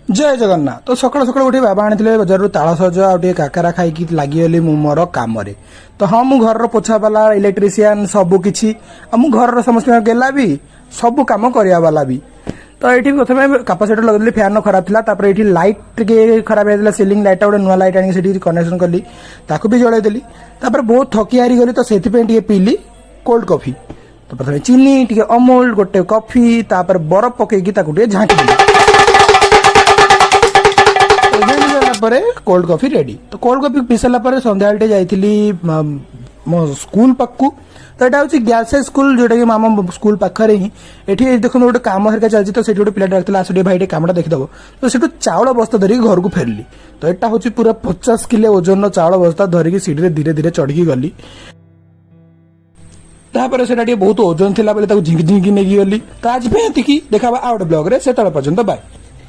जय जगन्नाथ। तो सकाल सकाल गोटे बाबा आनी बजार ताल सज आए काकरा खाई लगिगली मोर कम तो हाँ मु घर पोछा वाला इलेक्ट्रीशियन सबू किसी मु घर समस्त गेला भी सब कम करने वाला भी। तो ये प्रथम कैपेसिटर लगे फैन खराब था ये लाइट टे खराब होता सिलिंग लाइट गोटे नुआ लाइट आनी कनेक्शन कली ताकू भी जलैदेली बहुत थकी हारी गली तो से पीली कोल्ड कॉफी। तो प्रथम चीनी टे अमूल गोटे कॉफी तापर बरफ पकईकी झाँकी देली कोल्ड कॉफी रेडी। तो कोल्ड कॉफी पी सारा संध्या जाइली मो स्कूल पाखु। तो यहाँ हूँ गैस स्कूल जोटा कि आम स्कूल पाखे ही ये देखो गोटे कम हरिका चलती तो गोटे पिला डाकला आस भाई कमटा देखीदेव तो से चाउल बस्ता धरिक घर को फेरली। तो यहाँ हूँ पूरा 50 किलो ओजन चाउल बस्ता धरिकी सीढ़ी धीरे धीरे चढ़ी गली तापर से बहुत ओजन थी झिंकी झिंकी नहीं गली। तो आज देखा आ गोटे ब्लॉग से पर्यंत बाय।